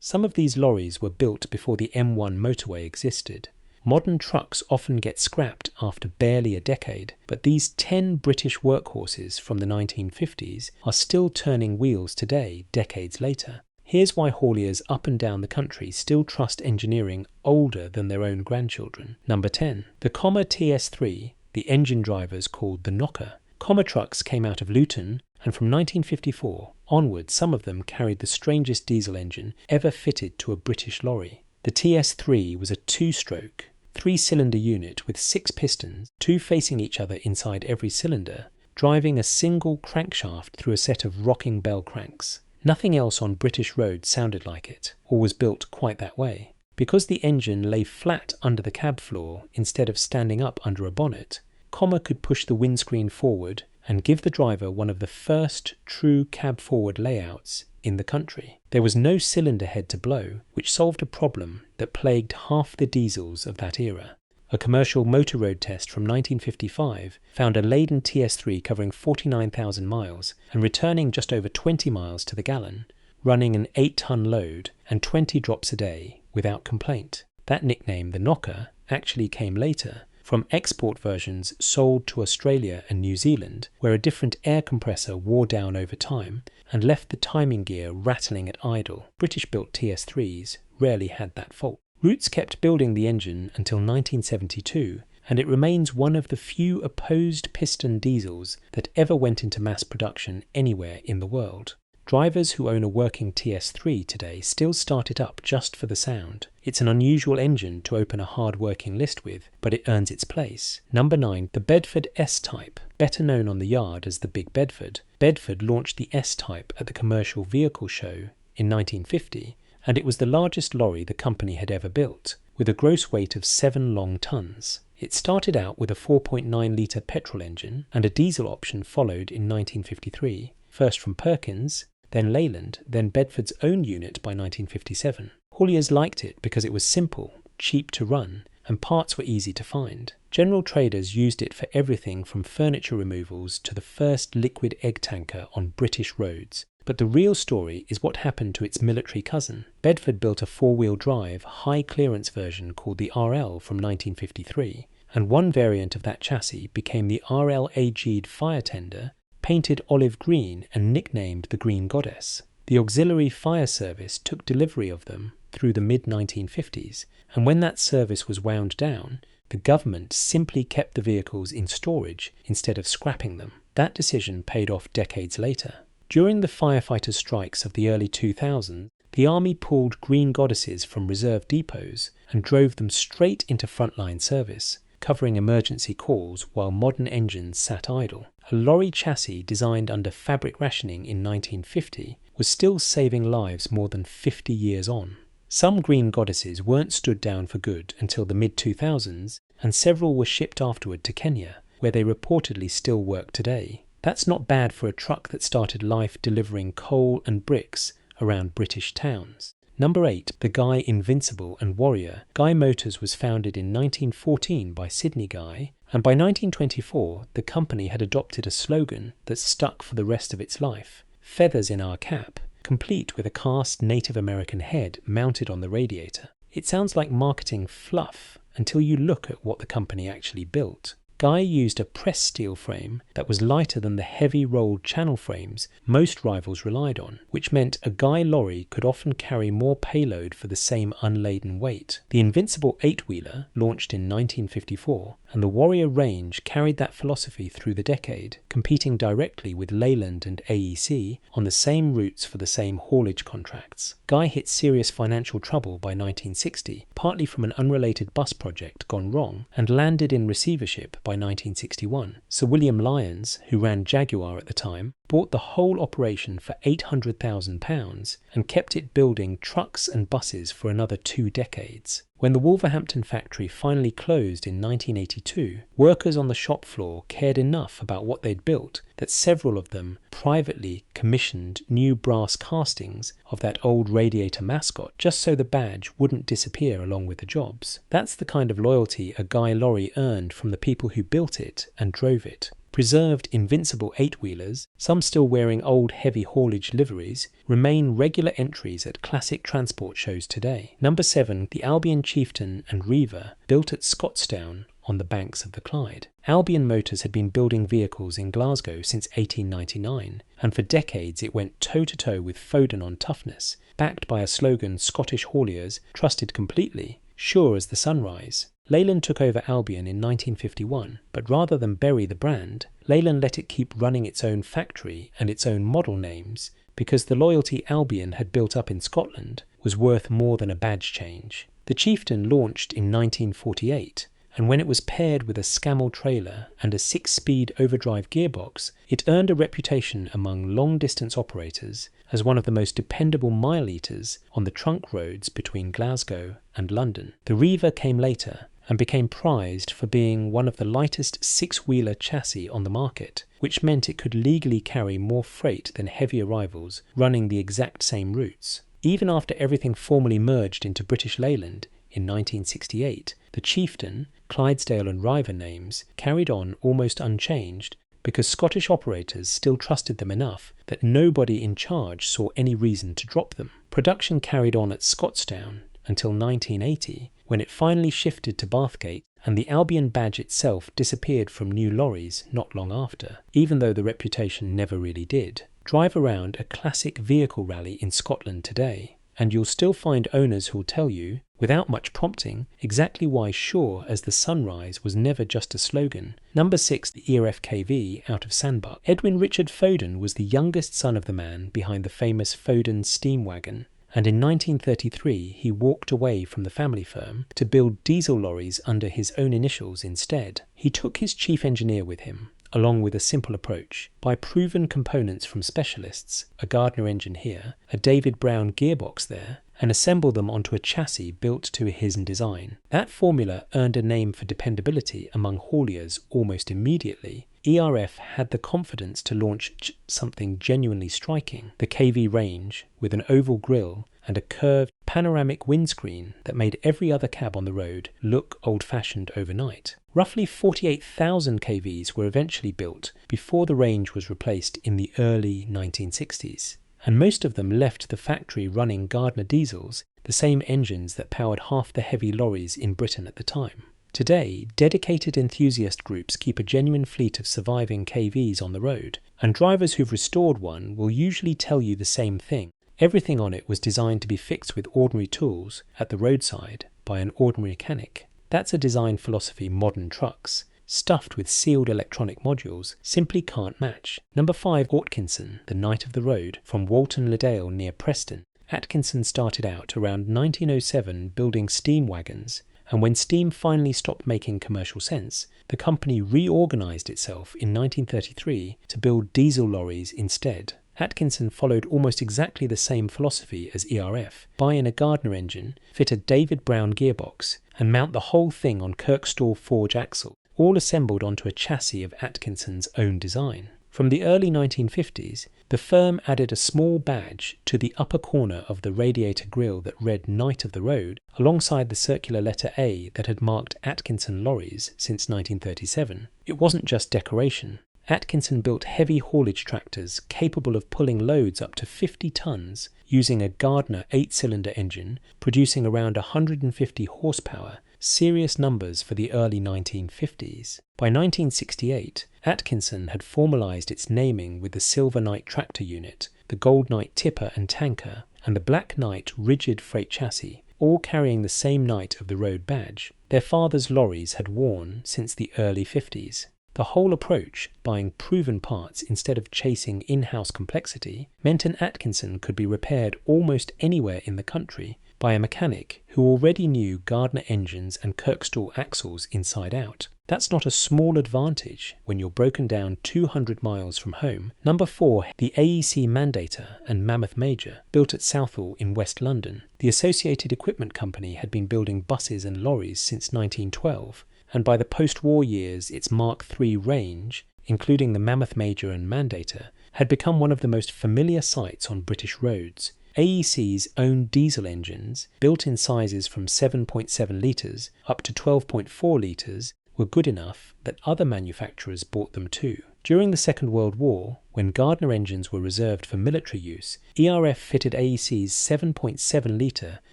Some of these lorries were built before the M1 motorway existed. Modern trucks often get scrapped after barely a decade, but these 10 British workhorses from the 1950s are still turning wheels today, decades later. Here's why hauliers up and down the country still trust engineering older than their own grandchildren. Number 10. The Commer TS3, the engine drivers called the Knocker. Commer trucks came out of Luton, and from 1954 onward some of them carried the strangest diesel engine ever fitted to a British lorry. The TS3 was a two-stroke, 3-cylinder unit with 6 pistons, 2 facing each other inside every cylinder, driving a single crankshaft through a set of rocking bell cranks. Nothing else on British roads sounded like it, or was built quite that way. Because the engine lay flat under the cab floor instead of standing up under a bonnet, Commer could push the windscreen forward and give the driver one of the first true cab-forward layouts in the country. There was no cylinder head to blow, which solved a problem that plagued half the diesels of that era. A commercial motor road test from 1955 found a Leyland TS3 covering 49,000 miles and returning just over 20 miles to the gallon, running an 8-ton load and 20 drops a day without complaint. That nickname, the Knocker, actually came later, from export versions sold to Australia and New Zealand, where a different air compressor wore down over time and left the timing gear rattling at idle. British-built TS3s rarely had that fault. Roots kept building the engine until 1972, and it remains one of the few opposed piston diesels that ever went into mass production anywhere in the world. Drivers who own a working TS3 today still start it up just for the sound. It's an unusual engine to open a hard-working list with, but it earns its place. Number 9. The Bedford S-Type, better known on the yard as the Big Bedford. Bedford launched the S-Type at the Commercial Vehicle Show in 1950, and it was the largest lorry the company had ever built, with a gross weight of 7 long tons. It started out with a 4.9-litre petrol engine, and a diesel option followed in 1953, first from Perkins, then Leyland, then Bedford's own unit by 1957. Hauliers liked it because it was simple, cheap to run, and parts were easy to find. General traders used it for everything from furniture removals to the first liquid egg tanker on British roads. But the real story is what happened to its military cousin. Bedford built a 4-wheel drive, high-clearance version called the RL from 1953, and one variant of that chassis became the RL AG'd fire tender, painted olive green and nicknamed the Green Goddess. The Auxiliary Fire Service took delivery of them through the mid-1950s, and when that service was wound down, the government simply kept the vehicles in storage instead of scrapping them. That decision paid off decades later. During the firefighter strikes of the early 2000s, the Army pulled Green Goddesses from reserve depots and drove them straight into frontline service, covering emergency calls while modern engines sat idle. A lorry chassis designed under fabric rationing in 1950 was still saving lives more than 50 years on. Some Green Goddesses weren't stood down for good until the mid-2000s, and several were shipped afterward to Kenya, where they reportedly still work today. That's not bad for a truck that started life delivering coal and bricks around British towns. Number 8. The Guy Invincible and Warrior. Guy Motors was founded in 1914 by Sydney Guy, and by 1924 the company had adopted a slogan that stuck for the rest of its life: "Feathers in our cap," complete with a cast Native American head mounted on the radiator. It sounds like marketing fluff until you look at what the company actually built. Guy used a pressed steel frame that was lighter than the heavy rolled channel frames most rivals relied on, which meant a Guy lorry could often carry more payload for the same unladen weight. The Invincible 8-wheeler launched in 1954, and the Warrior range carried that philosophy through the decade, competing directly with Leyland and AEC on the same routes for the same haulage contracts. Guy hit serious financial trouble by 1960, partly from an unrelated bus project gone wrong, and landed in receivership by 1961. Sir William Lyons, who ran Jaguar at the time, bought the whole operation for £800,000 and kept it building trucks and buses for another 2 decades. When the Wolverhampton factory finally closed in 1982, workers on the shop floor cared enough about what they'd built that several of them privately commissioned new brass castings of that old radiator mascot just so the badge wouldn't disappear along with the jobs. That's the kind of loyalty a Guy lorry earned from the people who built it and drove it. preserved Invincible 8-wheelers, some still wearing old heavy haulage liveries, remain regular entries at classic transport shows today. Number 7, the Albion Chieftain and Reiver, built at Scottstown on the banks of the Clyde. Albion Motors had been building vehicles in Glasgow since 1899, and for decades it went toe-to-toe with Foden on toughness, backed by a slogan Scottish hauliers trusted completely, sure as the sunrise. Leyland took over Albion in 1951, but rather than bury the brand, Leyland let it keep running its own factory and its own model names, because the loyalty Albion had built up in Scotland was worth more than a badge change. The Chieftain launched in 1948, and when it was paired with a Scammell trailer and a 6-speed overdrive gearbox, it earned a reputation among long-distance operators as one of the most dependable mile-eaters on the trunk roads between Glasgow and London. The Reiver came later and became prized for being one of the lightest 6-wheeler chassis on the market, which meant it could legally carry more freight than heavier rivals running the exact same routes. Even after everything formally merged into British Leyland in 1968, the Chieftain, Clydesdale and Reiver names carried on almost unchanged because Scottish operators still trusted them enough that nobody in charge saw any reason to drop them. Production carried on at Scottstown until 1980, when it finally shifted to Bathgate, and the Albion badge itself disappeared from new lorries not long after, even though the reputation never really did. Drive around a classic vehicle rally in Scotland today, and you'll still find owners who'll tell you, without much prompting, exactly why sure as the sunrise was never just a slogan. Number 6, the ERF KV out of Sandbach. Edwin Richard Foden was the youngest son of the man behind the famous Foden steam wagon, and in 1933 he walked away from the family firm to build diesel lorries under his own initials instead. He took his chief engineer with him, along with a simple approach, buy proven components from specialists, a Gardner engine here, a David Brown gearbox there, and assemble them onto a chassis built to his design. That formula earned a name for dependability among hauliers almost immediately. ERF had the confidence to launch something genuinely striking, the KV range, with an oval grille and a curved panoramic windscreen that made every other cab on the road look old-fashioned overnight. Roughly 48,000 KVs were eventually built before the range was replaced in the early 1960s, and most of them left the factory running Gardner diesels, the same engines that powered half the heavy lorries in Britain at the time. Today, dedicated enthusiast groups keep a genuine fleet of surviving KVs on the road, and drivers who've restored one will usually tell you the same thing. Everything on it was designed to be fixed with ordinary tools at the roadside by an ordinary mechanic. That's a design philosophy modern trucks, stuffed with sealed electronic modules, simply can't match. Number 5, Atkinson, the Knight of the Road, from Walton le Dale near Preston. Atkinson started out around 1907 building steam wagons, and when steam finally stopped making commercial sense, the company reorganised itself in 1933 to build diesel lorries instead. Atkinson followed almost exactly the same philosophy as ERF, buy in a Gardner engine, fit a David Brown gearbox, and mount the whole thing on Kirkstall forge axle, all assembled onto a chassis of Atkinson's own design. From the early 1950s, the firm added a small badge to the upper corner of the radiator grille that read Knight of the Road, alongside the circular letter A that had marked Atkinson lorries since 1937. It wasn't just decoration. Atkinson built heavy haulage tractors capable of pulling loads up to 50 tons using a Gardner 8-cylinder engine, producing around 150 horsepower, serious numbers for the early 1950s. By 1968, Atkinson had formalised its naming with the Silver Knight tractor unit, the Gold Knight tipper and tanker, and the Black Knight rigid freight chassis, all carrying the same Knight of the Road badge. Their father's lorries had worn since the early 50s. The whole approach, buying proven parts instead of chasing in-house complexity, meant an Atkinson could be repaired almost anywhere in the country by a mechanic who already knew Gardner engines and Kirkstall axles inside out. That's not a small advantage when you're broken down 200 miles from home. Number 4, the AEC Mandator and Mammoth Major, built at Southall in West London. The Associated Equipment Company had been building buses and lorries since 1912, and by the post-war years its Mark III range, including the Mammoth Major and Mandator, had become one of the most familiar sights on British roads. AEC's own diesel engines, built in sizes from 7.7 litres up to 12.4 litres, were good enough that other manufacturers bought them too. During the Second World War, when Gardner engines were reserved for military use, ERF fitted AEC's 7.7 litre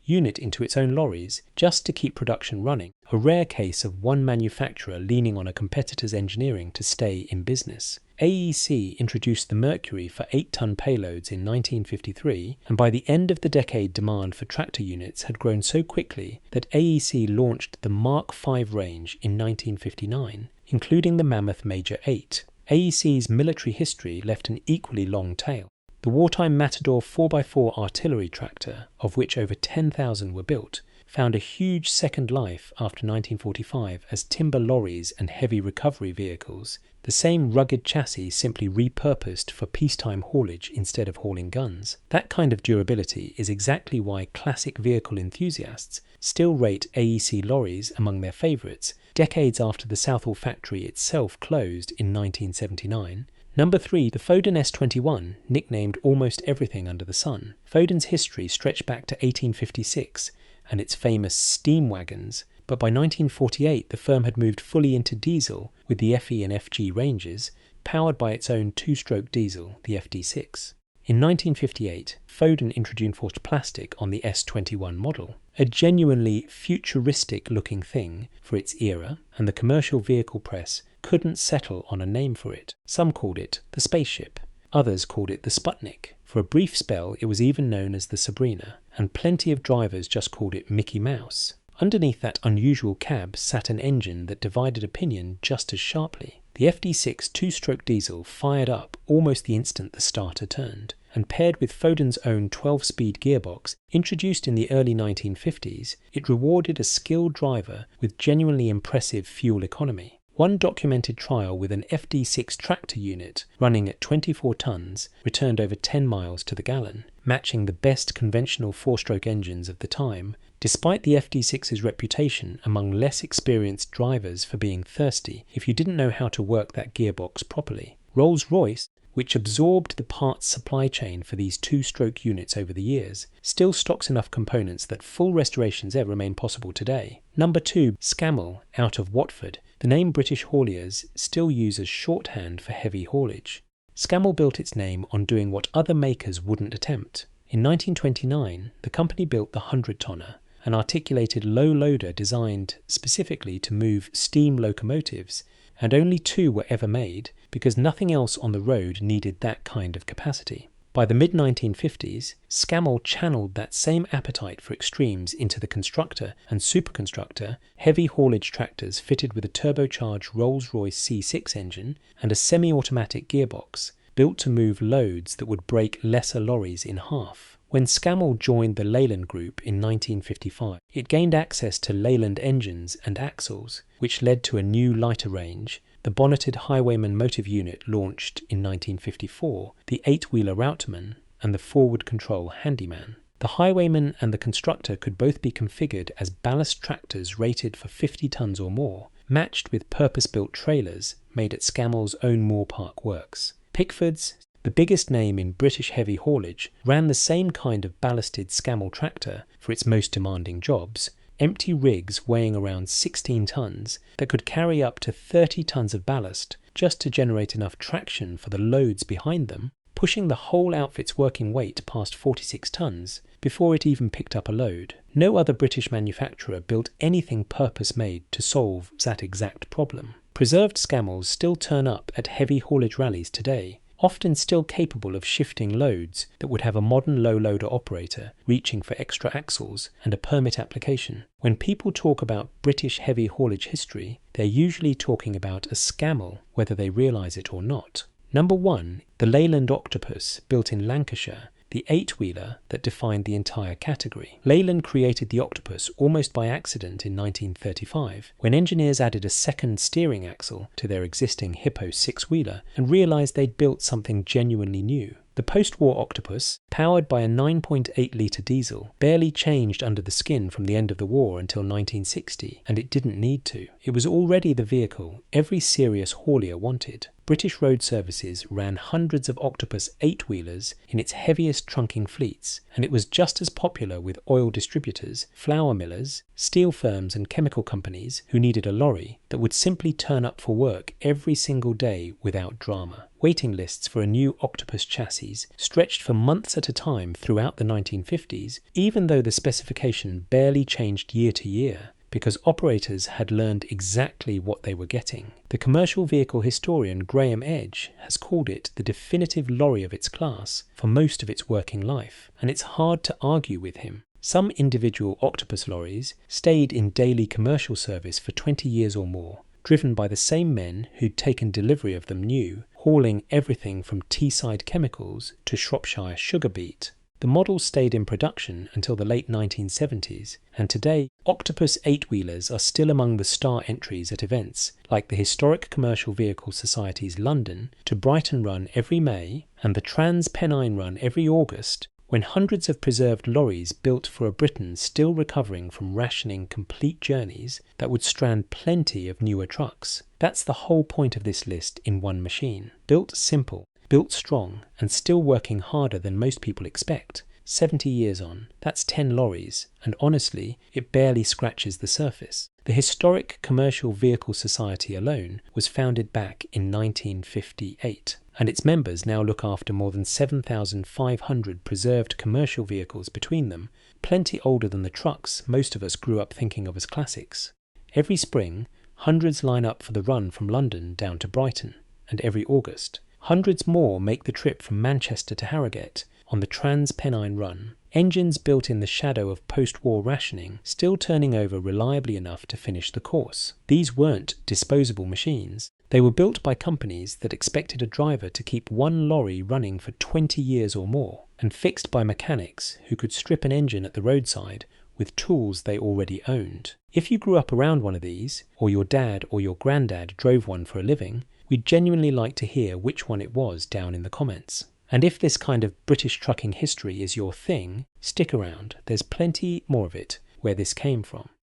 unit into its own lorries just to keep production running, a rare case of one manufacturer leaning on a competitor's engineering to stay in business. AEC introduced the Mercury for 8-ton payloads in 1953, and by the end of the decade demand for tractor units had grown so quickly that AEC launched the Mark V range in 1959, including the Mammoth Major 8. AEC's military history left an equally long tail. The wartime Matador 4x4 artillery tractor, of which over 10,000 were built, found a huge second life after 1945 as timber lorries and heavy recovery vehicles, the same rugged chassis simply repurposed for peacetime haulage instead of hauling guns. That kind of durability is exactly why classic vehicle enthusiasts still rate AEC lorries among their favourites, decades after the Southall factory itself closed in 1979. Number 3, the Foden S21, nicknamed almost everything under the sun. Foden's history stretched back to 1856 and its famous steam wagons, but by 1948 the firm had moved fully into diesel with the FE and FG ranges, powered by its own two-stroke diesel, the FD6. In 1958, Foden introduced plastic on the S21 model, a genuinely futuristic-looking thing for its era, and the commercial vehicle press couldn't settle on a name for it. Some called it the spaceship, others called it the Sputnik. For a brief spell it was even known as the Sabrina, and plenty of drivers just called it Mickey Mouse. Underneath that unusual cab sat an engine that divided opinion just as sharply. The FD6 two-stroke diesel fired up almost the instant the starter turned, and paired with Foden's own 12-speed gearbox, introduced in the early 1950s, it rewarded a skilled driver with genuinely impressive fuel economy. One documented trial with an FD6 tractor unit running at 24 tons returned over 10 miles to the gallon, matching the best conventional four-stroke engines of the time, despite the FD6's reputation among less experienced drivers for being thirsty if you didn't know how to work that gearbox properly. Rolls-Royce, which absorbed the parts supply chain for these two-stroke units over the years, still stocks enough components that full restorations ever remain possible today. Number 2, Scammell, out of Watford, the name British hauliers still use as shorthand for heavy haulage. Scammell built its name on doing what other makers wouldn't attempt. In 1929, the company built the 100-tonner, an articulated low loader designed specifically to move steam locomotives, and only 2 were ever made because nothing else on the road needed that kind of capacity. By the mid-1950s, Scammell channeled that same appetite for extremes into the Constructor and Superconstructor, heavy haulage tractors fitted with a turbocharged Rolls-Royce C6 engine and a semi-automatic gearbox, built to move loads that would break lesser lorries in half. When Scammell joined the Leyland Group in 1955, it gained access to Leyland engines and axles, which led to a new lighter range, the bonneted Highwayman motive unit launched in 1954, the 8-wheeler Routeman, and the forward control Handyman. The Highwayman and the Constructor could both be configured as ballast tractors rated for 50 tons or more, matched with purpose-built trailers made at Scammell's own Moore Park works. Pickford's, the biggest name in British heavy haulage, ran the same kind of ballasted Scammell tractor for its most demanding jobs, empty rigs weighing around 16 tons that could carry up to 30 tons of ballast just to generate enough traction for the loads behind them, pushing the whole outfit's working weight past 46 tons before it even picked up a load. No other British manufacturer built anything purpose-made to solve that exact problem. Preserved Scammells still turn up at heavy haulage rallies today, often still capable of shifting loads that would have a modern low-loader operator reaching for extra axles and a permit application. When people talk about British heavy haulage history, they're usually talking about a Scammell, whether they realise it or not. Number 1, the Leyland Octopus, built in Lancashire, the 8-wheeler that defined the entire category. Leyland created the Octopus almost by accident in 1935, when engineers added a second steering axle to their existing Hippo 6-wheeler and realised they'd built something genuinely new. The post-war Octopus, powered by a 9.8 litre diesel, barely changed under the skin from the end of the war until 1960, and it didn't need to. It was already the vehicle every serious haulier wanted. British Road Services ran hundreds of Octopus 8-wheelers in its heaviest trunking fleets, and it was just as popular with oil distributors, flour millers, steel firms and chemical companies who needed a lorry that would simply turn up for work every single day without drama. Waiting lists for a new Octopus chassis stretched for months at a time throughout the 1950s, even though the specification barely changed year to year, because operators had learned exactly what they were getting. The commercial vehicle historian Graham Edge has called it the definitive lorry of its class for most of its working life, and it's hard to argue with him. Some individual Octopus lorries stayed in daily commercial service for 20 years or more, driven by the same men who'd taken delivery of them new, hauling everything from Teesside chemicals to Shropshire sugar beet. The model stayed in production until the late 1970s, and today Octopus 8-wheelers are still among the star entries at events like the Historic Commercial Vehicle Society's London to Brighton Run every May and the Trans-Pennine Run every August, when hundreds of preserved lorries built for a Britain still recovering from rationing complete journeys that would strand plenty of newer trucks. That's the whole point of this list in one machine. Built simple, built strong, and still working harder than most people expect. 70 years on, that's 10 lorries, and honestly, it barely scratches the surface. The Historic Commercial Vehicle Society alone was founded back in 1958, and its members now look after more than 7,500 preserved commercial vehicles between them, plenty older than the trucks most of us grew up thinking of as classics. Every spring, hundreds line up for the run from London down to Brighton, and every August, hundreds more make the trip from Manchester to Harrogate on the Trans-Pennine Run. Engines built in the shadow of post-war rationing still turning over reliably enough to finish the course. These weren't disposable machines. They were built by companies that expected a driver to keep one lorry running for 20 years or more, and fixed by mechanics who could strip an engine at the roadside with tools they already owned. If you grew up around one of these, or your dad or your granddad drove one for a living, we'd genuinely like to hear which one it was down in the comments. And if this kind of British trucking history is your thing, stick around, there's plenty more of it where this came from.